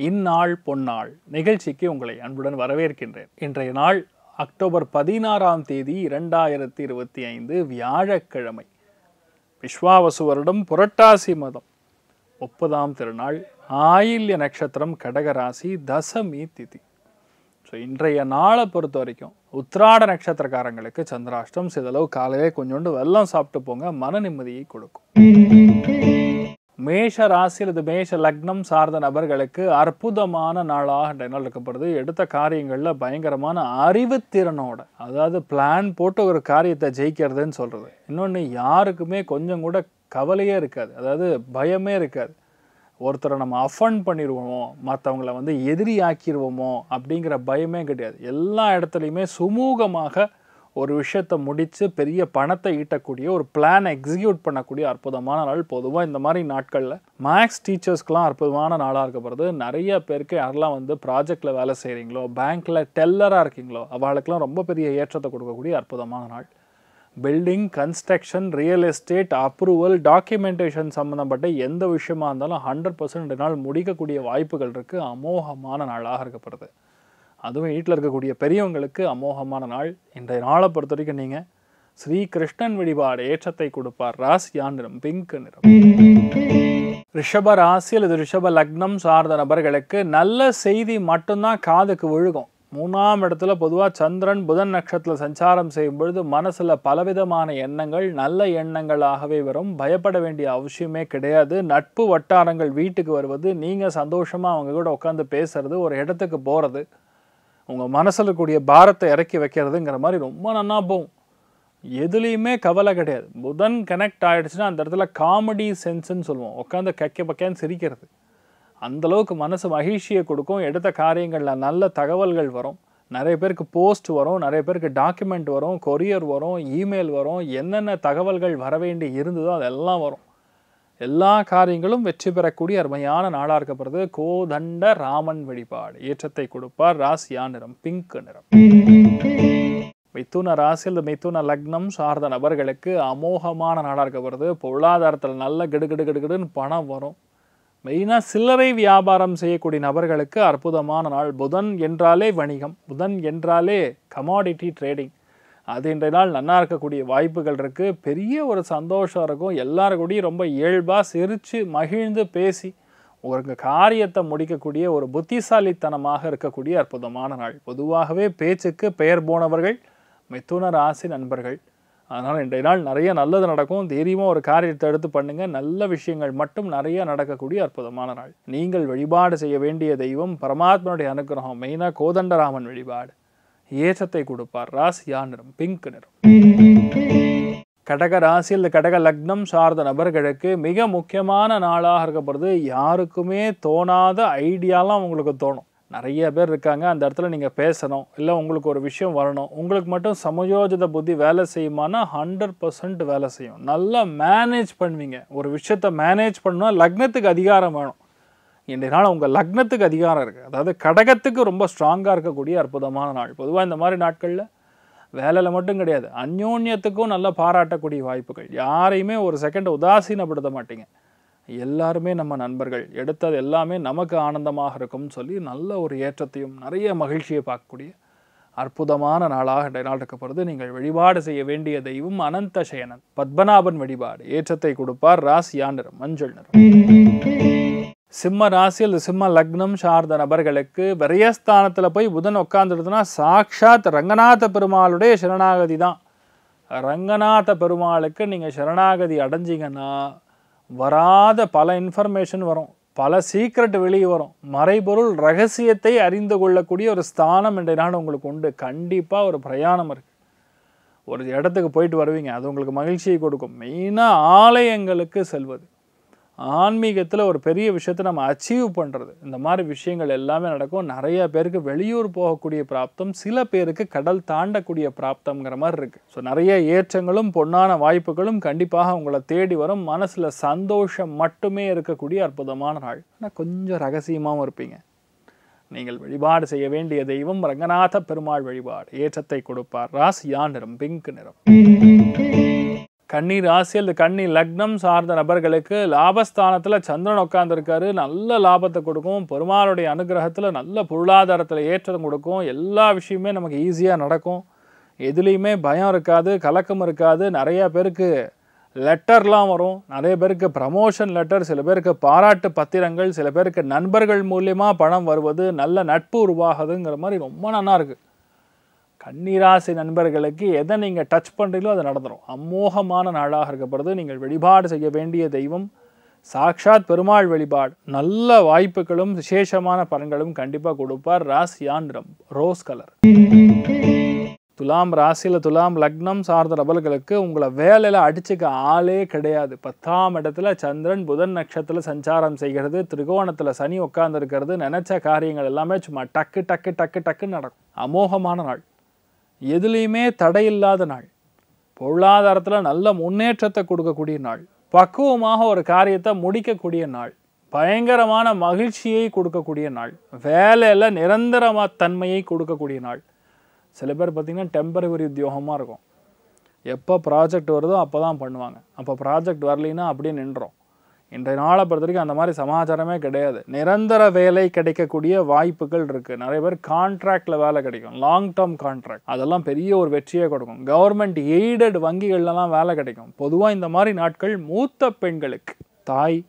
இந்நாள் பொன்னாள் நிகழ்ச்சிக்கு உங்களை அன்புடன் வரவேற்கின்றேன். இன்றைய நாள் அக்டோபர் 16ஆம் தேதி 2025 வியாழக்கிழமை. விஸ்வாவசு வருடம் புரட்டாசி மாதம் 30ஆம் திருநாள், ஆயில்ய நட்சத்திரம், கடகராசி, தசமி திதி. ஸோ இன்றைய நாளை பொறுத்த வரைக்கும் உத்திராட நட்சத்திரக்காரங்களுக்கு சந்திராஷ்டம். சிதளவு காலையிலே கொஞ்சோண்டு வெல்லம் சாப்பிட்டு போங்க, மன நிம்மதியை கொடுக்கும். மேஷ ராசி அல்லது மேஷ லக்னம் சார்ந்த நபர்களுக்கு அற்புதமான நாளாக இன்றைய நாள் இருக்கப்படுது. எடுத்த காரியங்களில் பயங்கரமான அறிவுத்திறனோட, அதாவது பிளான் போட்டு ஒரு காரியத்தை ஜெயிக்கிறதுன்னு சொல்கிறது. இன்னொன்று, யாருக்குமே கொஞ்சம் கூட கவலையே இருக்காது, அதாவது பயமே இருக்காது. ஒருத்தரை நம்ம அஃபண்ட் பண்ணிடுவோமோ, மற்றவங்களை எதிரி ஆக்கிடுவோமோ அப்படிங்கிற பயமே கிடையாது. எல்லா இடத்துலையுமே சுமூகமாக ஒரு விஷயத்தை முடித்து பெரிய பணத்தை ஈட்டக்கூடிய ஒரு பிளானை எக்ஸிக்யூட் பண்ணக்கூடிய அற்புதமான நாள். பொதுவாக இந்த மாதிரி நாட்களில் மேக்ஸ் டீச்சர்ஸ்க்கெலாம் அற்புதமான நாளாக இருக்கப்படுது. நிறைய பேருக்கு யாரெல்லாம் ப்ராஜெக்டில் வேலை செய்கிறீங்களோ, பேங்க்கில் டெல்லராக இருக்கீங்களோ, அவளுக்கெல்லாம் ரொம்ப பெரிய ஏற்றத்தை கொடுக்கக்கூடிய அற்புதமான நாள். Building, construction, real estate, approval, documentation சம்மந்தப்பட்ட எந்த விஷயமா இருந்தாலும் 100% நாள் முடிக்கக்கூடிய வாய்ப்புகள் இருக்குது. அமோகமான நாளாக இருக்கப்படுது. அதுவும் வீட்டில் இருக்கக்கூடிய பெரியவங்களுக்கு அமோகமான நாள். இன்றைய நாளை பொறுத்த வரைக்கும் நீங்கள் ஸ்ரீ கிருஷ்ணன் வழிபாடு ஏற்றத்தை கொடுப்பார். ராசியா நிறம் பிங்க் நிறம். ரிஷப ராசி அல்லது ரிஷப லக்னம் சார்ந்த நபர்களுக்கு நல்ல செய்தி மட்டும்தான் காதுக்கு விழுகும். 3ஆம் இடத்துல பொதுவாக சந்திரன் புதன் நட்சத்திரத்தில் சஞ்சாரம் செய்யும் பொழுது மனசில் பலவிதமான எண்ணங்கள் நல்ல எண்ணங்களாகவே வரும். பயப்பட வேண்டிய அவசியமே கிடையாது. நட்பு வட்டாரங்கள் வீட்டுக்கு வருவது, நீங்கள் சந்தோஷமாக அவங்க கூட உட்காந்து பேசுறது, ஒரு இடத்துக்கு போகிறது, உங்கள் மனசில் இருக்கக்கூடிய பாரத்தை இறக்கி வைக்கிறதுங்கிற மாதிரி ரொம்ப நன்னா போகும். எதுலேயுமே கவலை கிடையாது. புதன் கனெக்ட் ஆகிடுச்சுன்னா அந்த இடத்துல காமெடி சென்ஸ்ன்னு சொல்லுவோம். உட்காந்து பக்கேன்னு சிரிக்கிறது, அந்தளவுக்கு மனசு மகிழ்ச்சியை கொடுக்கும். எடுத்த காரியங்களில் நல்ல தகவல்கள் வரும். நிறைய பேருக்கு போஸ்ட் வரும், நிறைய பேருக்கு டாக்குமெண்ட் வரும், கொரியர் வரும், இமெயில் வரும். என்னென்ன தகவல்கள் வர வேண்டி இருந்ததோ அதெல்லாம் வரும். எல்லா காரியங்களும் வெற்றி பெறக்கூடிய அருமையான நாளாக இருக்கப்படுது. கோதண்ட ராமன் வழிபாடு ஏற்றத்தை கொடுப்பார். ராசியா நிறம் பிங்க் நிறம். மிதுன ராசி அல்லது மிதுன லக்னம் சார்ந்த நபர்களுக்கு அமோகமான நாளாக இருக்கப்படுது. பொருளாதாரத்தில் நல்ல கிடுகிடுன்னு பணம் வரும். மெயினாக சில்லறை வியாபாரம் செய்யக்கூடிய நபர்களுக்கு அற்புதமான நாள். புதன் என்றாலே வணிகம், புதன் என்றாலே கமாடிட்டி ட்ரேடிங். அது இன்றைய நாள் நல்லா இருக்கக்கூடிய வாய்ப்புகள் இருக்குது. பெரிய ஒரு சந்தோஷம் இருக்கும். எல்லாருக்கூடையும் ரொம்ப இயல்பாக சிரித்து மகிழ்ந்து பேசி ஒரு காரியத்தை முடிக்கக்கூடிய ஒரு புத்திசாலித்தனமாக இருக்கக்கூடிய அற்புதமான நாள். பொதுவாகவே பேச்சுக்கு பெயர் போனவர்கள் மிதுன ராசி நண்பர்கள். அதனால் இன்றைய நாள் நிறைய நல்லது நடக்கும். தைரியமாக ஒரு காரியத்தை எடுத்து பண்ணுங்கள். நல்ல விஷயங்கள் மட்டும் நிறைய நடக்கக்கூடிய அற்புதமான நாள். நீங்கள் வழிபாடு செய்ய வேண்டிய தெய்வம் பரமாத்மனுடைய அனுகிரகம். மெயினாக கோதண்டராமன் வழிபாடு ஏற்றத்தை கொடுப்பார். ராசியா நிறம் பிங்க் நிறம். கடக ராசி அல்லது கடக லக்னம் சார்ந்த நபர்களுக்கு மிக முக்கியமான நாளாக இருக்கப்படுது. யாருக்குமே தோணாத ஐடியாலாம் உங்களுக்கு தோணும். நிறைய பேர் இருக்காங்க, அந்த இடத்துல நீங்கள் பேசணும், இல்லை உங்களுக்கு ஒரு விஷயம் வரணும், உங்களுக்கு மட்டும் சமயோஜித புத்தி வேலை செய்யுமானா 100% வேலை செய்யும். நல்லா மேனேஜ் பண்ணுவீங்க. ஒரு விஷயத்தை மேனேஜ் பண்ணால் லக்னத்துக்கு அதிகாரம் வேணும். இன்றைய நாள் உங்கள் லக்னத்துக்கு அதிகாரம் இருக்குது. அதாவது கடகத்துக்கு ரொம்ப ஸ்ட்ராங்காக இருக்கக்கூடிய அற்புதமான நாள். பொதுவாக இந்த மாதிரி நாட்களில் வேலையில் மட்டும் கிடையாது, அந்யோன்யத்துக்கும் நல்லா பாராட்டக்கூடிய வாய்ப்புகள். யாரையுமே ஒரு செகண்ட் உதாசீனப்படுத்த மாட்டீங்க. எல்லாருமே நம்ம நண்பர்கள், எடுத்தது எல்லாமே நமக்கு ஆனந்தமாக இருக்கும்னு சொல்லி நல்ல ஒரு ஏற்றத்தையும் நிறைய மகிழ்ச்சியை பார்க்கக்கூடிய அற்புதமான நாளாக இன்றைய நாள் இருக்கப்படுது. நீங்கள் வழிபாடு செய்ய வேண்டிய தெய்வம் அனந்த சயனன் பத்மநாபன் வழிபாடு ஏற்றத்தை கொடுப்பார். ராசியா நிறம் மஞ்சள் நிறம். சிம்ம ராசி அல்லது சிம்ம லக்னம் சார்ந்த நபர்களுக்கு விரயஸ்தானத்தில் போய் புதன் உட்காந்துடுதுன்னா சாக்ஷாத் ரங்கநாத பெருமாளுடைய சரணாகதி தான். ரங்கநாத பெருமாளுக்கு நீங்கள் சரணாகதி அடைஞ்சிங்கன்னா வராத பல இன்ஃபர்மேஷன் வரும், பல சீக்ரெட் வெளியே வரும். மறைபொருள் ரகசியத்தை அறிந்து கொள்ளக்கூடிய ஒரு ஸ்தானம் இன்றைய நாள் உங்களுக்கு உண்டு. கண்டிப்பாக ஒரு பிரயாணம் இருக்குது. ஒரு இடத்துக்கு போயிட்டு வருவீங்க, அது உங்களுக்கு மகிழ்ச்சியை கொடுக்கும். மெயினாக ஆலயங்களுக்கு செல்வது, ஆன்மீகத்தில் ஒரு பெரிய விஷயத்தை நம்ம அச்சீவ் பண்ணுறது, இந்த மாதிரி விஷயங்கள் எல்லாமே நடக்கும். நிறைய பேருக்கு வெளியூர் போகக்கூடிய பிராப்தம், சில பேருக்கு கடல் தாண்டக்கூடிய பிராப்தம்ங்கிற மாதிரி இருக்குது. ஸோ நிறைய ஏற்றங்களும் பொன்னான வாய்ப்புகளும் கண்டிப்பாக உங்களை தேடி வரும். மனசில் சந்தோஷம் மட்டுமே இருக்கக்கூடிய அற்புதமான நாள். ஆனால் கொஞ்சம் ரகசியமாகவும் இருப்பீங்க. நீங்கள் வழிபாடு செய்ய வேண்டிய தெய்வம் ரங்கநாத பெருமாள் வழிபாடு ஏற்றத்தை கொடுப்பார். ராசியா நிறம் பிங்க் நிறம். கன்னி ராசி அல்லது கன்னி லக்னம் சார்ந்த நபர்களுக்கு லாபஸ்தானத்தில் சந்திரன் உட்கார்ந்துருக்காரு. நல்ல லாபத்தை கொடுக்கும். பெருமாளுடைய அனுகிரகத்தில் நல்ல பொருளாதாரத்தில் ஏற்றம் கொடுக்கும். எல்லா விஷயமே நமக்கு ஈஸியாக நடக்கும். எதுலேயுமே பயம் இருக்காது, கலக்கம் இருக்காது. நிறையா பேருக்கு லெட்டர்லாம் வரும். நிறைய பேருக்கு ப்ரமோஷன் லெட்டர், சில பேருக்கு பாராட்டு பத்திரங்கள், சில பேருக்கு நண்பர்கள் மூலியமாக பணம் வருவது, நல்ல நட்பு உருவாகுதுங்கிற மாதிரி ரொம்ப நல்லா இருக்குது. கன்னிராசி நண்பர்களுக்கு எதை நீங்கள் டச் பண்ணுறீங்களோ அது நடந்துடும். அமோகமான நாளாக இருக்கப்படுது. நீங்கள் வழிபாடு செய்ய வேண்டிய தெய்வம் சாக்ஷாத் பெருமாள் வழிபாடு. நல்ல வாய்ப்புகளும் விசேஷமான பலன்களும் கண்டிப்பாக கொடுப்பார். ராசியான் நிறம் ரோஸ் கலர். துலாம் ராசியில் துலாம் லக்னம் சார்ந்த நபர்களுக்கு உங்களை வேலையில் அடிச்சுக்க ஆளே கிடையாது. 10ஆம் இடத்துல சந்திரன் புதன் நட்சத்திரத்தில் சஞ்சாரம் செய்கிறது. திரிகோணத்தில் சனி உட்கார்ந்துருக்கிறது. நினைச்ச காரியங்கள் எல்லாமே சும்மா டக்கு டக்கு டக்கு டக்குன்னு நடக்கும். அமோகமான நாள், எதுலேயுமே தடையில்லாத நாள், பொருளாதாரத்தில் நல்ல முன்னேற்றத்தை கொடுக்கக்கூடிய நாள், பக்குவமாக ஒரு காரியத்தை முடிக்கக்கூடிய நாள், பயங்கரமான மகிழ்ச்சியை கொடுக்கக்கூடிய நாள், வேலையில் நிரந்தரமாக தன்மையை கொடுக்கக்கூடிய நாள். சில பேர் பார்த்திங்கன்னா டெம்பரவரி உத்தியோகமாக இருக்கும். எப்போ ப்ராஜெக்ட் வருதோ அப்போ தான் பண்ணுவாங்க. அப்போ ப்ராஜெக்ட் வரலைன்னா அப்படியே நின்றோம். இன்றைய நாளை பொறுத்த வரைக்கும் அந்த மாதிரி சமாச்சாரமே கிடையாது. நிரந்தர வேலை கிடைக்கக்கூடிய வாய்ப்புகள் இருக்குது. நிறைய பேர் கான்ட்ராக்டில் வேலை கிடைக்கும், லாங் டேர்ம் கான்ட்ராக்ட், அதெல்லாம் பெரிய ஒரு வெற்றியை கொடுக்கும். கவர்மெண்ட் எய்டட் வங்கிகள்லாம் வேலை கிடைக்கும். பொதுவாக இந்த மாதிரி நாட்கள் மூத்த பெண்களுக்கு, தாய்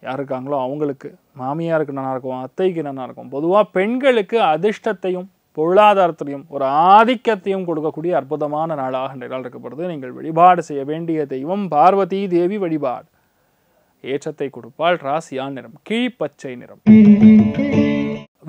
யார் இருக்காங்களோ அவங்களுக்கு, மாமியாருக்கு நல்லா இருக்கும், அத்தைக்கு நல்லா இருக்கும். பொதுவாக பெண்களுக்கு அதிர்ஷ்டத்தையும் பொருளாதாரத்தையும் ஒரு ஆதிக்கத்தையும் கொடுக்கக்கூடிய அற்புதமான நாளாக இன்றைய நாள் இருக்கப்படுது. நீங்கள் வழிபாடு செய்ய வேண்டிய தெய்வம் பார்வதி தேவி வழிபாடு. ஏற்றத்தை கொடுப்பாள். ராசியான் நிறம் கீழ்ப்பச்சை நிறம்.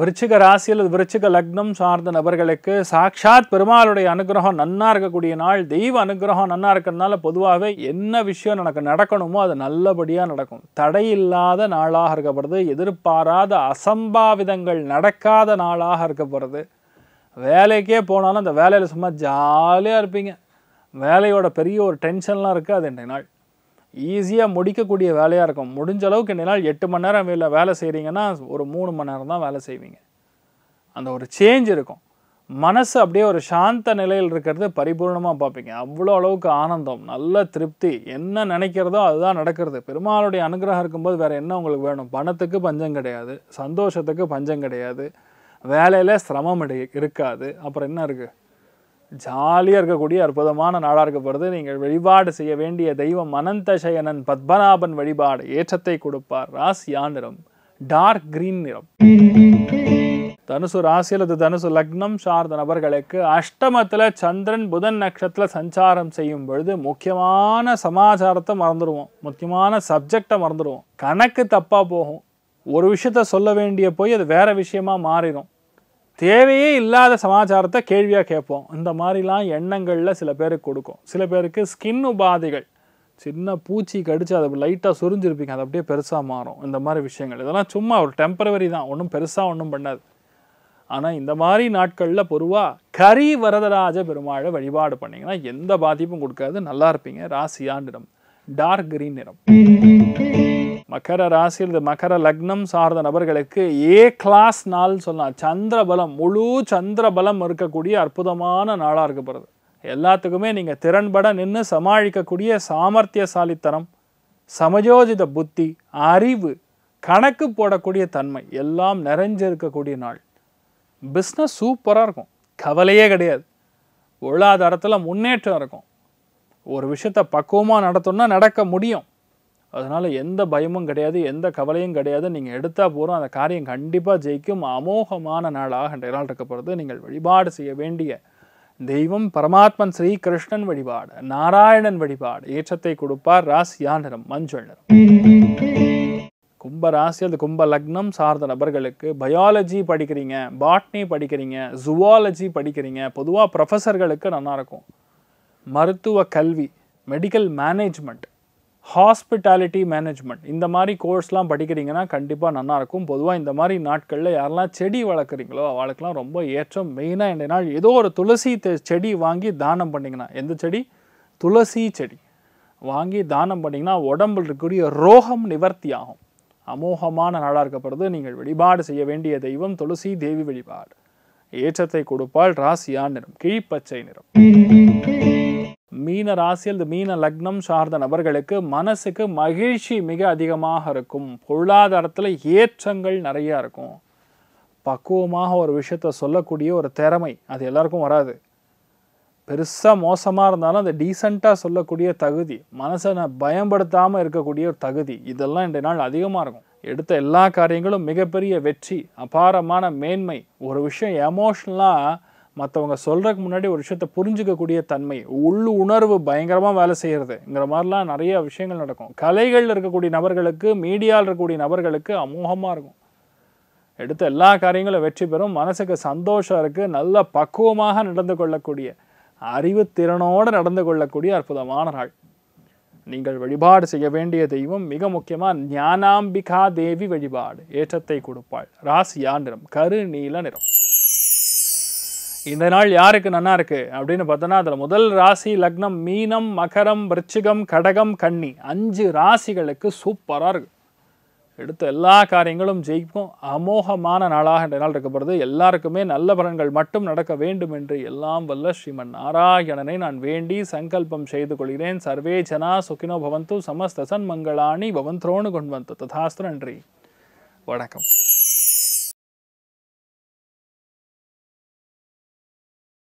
விருச்சிக ராசி அல்லது விருச்சிக லக்னம் சார்ந்த நபர்களுக்கு சாக்ஷாத் பெருமாளுடைய அனுகிரகம் நன்னா இருக்கக்கூடிய நாள். தெய்வ அனுகிரகம் நன்னா இருக்கிறதுனால பொதுவாகவே என்ன விஷயம் நடக்கணுமோ அது நல்லபடியாக நடக்கும். தடையில்லாத நாளாக இருக்கப்படுது. எதிர்பாராத அசம்பாவிதங்கள் நடக்காத நாளாக இருக்கப்படுது. வேலைக்கே போனாலும் அந்த வேலையில் சும்மா ஜாலியாக இருப்பீங்க. வேலையோட பெரிய ஒரு டென்ஷன்லாம் இருக்காது. இன்றைய நாள் ஈஸியாக முடிக்கக்கூடிய வேலையாக இருக்கும். முடிஞ்ச அளவுக்கு இன்றைய நாள் 8 மணி நேரம் வேலை செய்கிறீங்கன்னா ஒரு 3 மணி நேரம் தான் வேலை செய்வீங்க. அந்த ஒரு சேஞ்ச் இருக்கும். மனசு அப்படியே ஒரு சாந்த நிலையில் இருக்கிறது பரிபூர்ணமாக பார்ப்பீங்க. அவ்வளோ அளவுக்கு ஆனந்தம், நல்ல திருப்தி, என்ன நினைக்கிறதோ அதுதான் நடக்கிறது. பெருமாளுடைய அனுகிரகம் இருக்கும்போது வேறு என்ன உங்களுக்கு வேணும்? பணத்துக்கு பஞ்சம் கிடையாது, சந்தோஷத்துக்கு பஞ்சம் கிடையாது, வேலையில் சிரமம் இருக்காது. அப்புறம் என்ன இருக்குது? ஜாலியாக இருக்கக்கூடிய அற்புதமான நாளாக இருக்கப்படுது. நீங்கள் வழிபாடு செய்ய வேண்டிய தெய்வம் அனந்த சயனன் பத்மநாபன் வழிபாடு. ஏற்றத்தை கொடுப்பார். ராசியான் நிறம் டார்க் கிரீன் நிறம். தனுசு ராசி அல்லது தனுசு லக்னம் சார்ந்த நபர்களுக்கு அஷ்டமத்தில் சந்திரன் புதன் நட்சத்திரத்தில் சஞ்சாரம் செய்யும் பொழுது முக்கியமான சமாச்சாரத்தை மறந்துடுவோம், முக்கியமான சப்ஜெக்டை மறந்துடுவோம். கணக்கு தப்பாக போகும். ஒரு விஷயத்த சொல்ல வேண்டிய போய் அது வேற விஷயமா மாறிடும். தேவையே இல்லாத சமாச்சாரத்தை கேள்வியாக கேட்போம். இந்த மாதிரிலாம் எண்ணங்களில் சில பேருக்கு கொடுக்கும். சில பேருக்கு ஸ்கின் உபாதைகள், சின்ன பூச்சி கடிச்சு அதை லைட்டாக சுரிஞ்சிருப்பீங்க, அது அப்படியே பெருசாக மாறும். இந்த மாதிரி விஷயங்கள் இதெல்லாம் சும்மா ஒரு டெம்பரவரி தான், ஒன்றும் பெருசாக ஒன்றும் பண்ணாது. ஆனால் இந்த மாதிரி நாட்களில் பொதுவாக கரி வரதராஜ பெருமாளை வழிபாடு பண்ணிங்கன்னா எந்த பாதிப்பும் கொடுக்காது, நல்லா இருப்பீங்க. ராசியான் நிறம் டார்க் கிரீன் நிறம். மகர ராசியில் மகர லக்னம் சார்ந்த நபர்களுக்கு ஏ கிளாஸ் நாள் சொல்லலாம். சந்திரபலம், முழு சந்திரபலம் இருக்கக்கூடிய அற்புதமான நாளாக இருக்கப்படுது. எல்லாத்துக்குமே நீங்கள் திறன்பட நின்று சமாளிக்கக்கூடிய சாமர்த்தியசாலித்தனம், சமயோஜித புத்தி, அறிவு, கணக்கு போடக்கூடிய தன்மை எல்லாம் நிறைஞ்சிருக்கக்கூடிய நாள். பிஸ்னஸ் சூப்பராக இருக்கும், கவலையே கிடையாது. பொருளாதாரத்தில் முன்னேற்றம் இருக்கும். ஒரு விஷயத்தை பக்குவமாக நடத்தணும்னா நடக்க முடியும். அதனால் எந்த பயமும் கிடையாது, எந்த கவலையும் கிடையாது. நீங்கள் எடுத்தால் போகிறோம், அந்த காரியம் கண்டிப்பாக ஜெயிக்கும். அமோகமான நாளாக இன்றைய நாள் இருக்கப்படுது. நீங்கள் வழிபாடு செய்ய வேண்டிய தெய்வம் பரமாத்மன் ஸ்ரீ கிருஷ்ணன் வழிபாடு. நாராயணன் வழிபாடு. ஏற்றத்தை கொடுப்பார். ராசியான் நிறம் மஞ்சள் நிறம். கும்ப ராசி அல்லது கும்ப லக்னம் சார்ந்த நபர்களுக்கு பயாலஜி படிக்கிறீங்க, பாட்னி படிக்கிறீங்க, ஜுவாலஜி படிக்கிறீங்க, பொதுவாக ப்ரொஃபஸர்களுக்கு நல்லாயிருக்கும். மருத்துவ கல்வி, மெடிக்கல் மேனேஜ்மெண்ட், ஹாஸ்பிட்டாலிட்டி மேனேஜ்மெண்ட், இந்த மாதிரி கோர்ஸ்லாம் படிக்கிறீங்கன்னா கண்டிப்பாக நல்லாயிருக்கும். பொதுவாக இந்த மாதிரி நாட்களில் யாரெல்லாம் செடி வளர்க்குறீங்களோ அவளுக்கெல்லாம் ரொம்ப ஏற்றம். மெயினாக இந்த நாள் ஏதோ ஒரு துளசி செடி வாங்கி தானம் பண்ணிங்கன்னா, எந்த செடி? துளசி செடி வாங்கி தானம் பண்ணிங்கன்னா உடம்பில் இருக்கக்கூடிய ரோகம் நிவர்த்தி ஆகும். அமோகமான நாளாக இருக்கப்படுது. நீங்கள் வழிபாடு செய்ய வேண்டிய தெய்வம் துளசி தேவி வழிபாடு. ஏற்றத்தை கொடுப்பால். ராசியான் நிறம் கீழ்ப்பச்சை நிறம். மீன ராசியில் இந்த மீன லக்னம் சார்ந்த நபர்களுக்கு மனசுக்கு மகிழ்ச்சி மிக அதிகமாக இருக்கும். பொருளாதாரத்தில் ஏற்றங்கள் நிறையா இருக்கும். பக்குவமாக ஒரு விஷயத்த சொல்லக்கூடிய ஒரு திறமை அது எல்லாருக்கும் வராது. பெருசாக மோசமாக இருந்தாலும் அந்த டீசெண்டாக சொல்லக்கூடிய தகுதி, மனசை பயன்படுத்தாமல் இருக்கக்கூடிய ஒரு தகுதி, இதெல்லாம் இன்றைய நாள் அதிகமாக இருக்கும். எடுத்த எல்லா காரியங்களும் மிகப்பெரிய வெற்றி, அபாரமான மேன்மை. ஒரு விஷயம் எமோஷ்னலாக மற்றவங்க சொல்கிறதுக்கு முன்னாடி ஒரு விஷயத்தை புரிஞ்சிக்கக்கூடிய தன்மை, உள் உணர்வு பயங்கரமாக வேலை செய்கிறதுங்கிற மாதிரிலாம் நிறைய விஷயங்கள் நடக்கும். கலைகளில் இருக்கக்கூடிய நபர்களுக்கு, மீடியாவில் இருக்கக்கூடிய நபர்களுக்கு அமோகமாக இருக்கும். எடுத்த எல்லா காரியங்களும் வெற்றி பெறும். மனசுக்கு சந்தோஷம் இருக்குது. நல்ல பக்குவமாக நடந்து கொள்ளக்கூடிய, அறிவுத்திறனோடு நடந்து கொள்ளக்கூடிய அற்புதமான நாள். நீங்கள் வழிபாடு செய்ய வேண்டிய தெய்வம் மிக முக்கியமாக ஞானாம்பிகா தேவி வழிபாடு ஏற்றத்தை கொடுப்பாள். ராசியா நிறம் கரு நீல நிறம். இந்த நாள் யாருக்கு நன்னா இருக்கு அப்படின்னு பார்த்தோன்னா, அதில் முதல் ராசி லக்னம் மீனம், மகரம், விருச்சிகம், கடகம், கன்னி 5 ராசிகளுக்கு சூப்பராக இருக்கு. எடுத்த எல்லா காரியங்களும் ஜெயிக்கும். அமோகமான நாளாக இந்த நாள் இருக்கப்படுது. எல்லாருக்குமே நல்ல பலன்கள் மட்டும் நடக்க வேண்டும் என்று எல்லாம் வல்ல ஸ்ரீமன் நாராயணனை நான் வேண்டி சங்கல்பம் செய்து கொள்கிறேன். சர்வே ஜனா சுகினோ பவந்து, சமஸ்த சன்மங்களானி பவந்தோனு கொண்டு வந்து ததாஸ்து. நன்றி, வணக்கம்.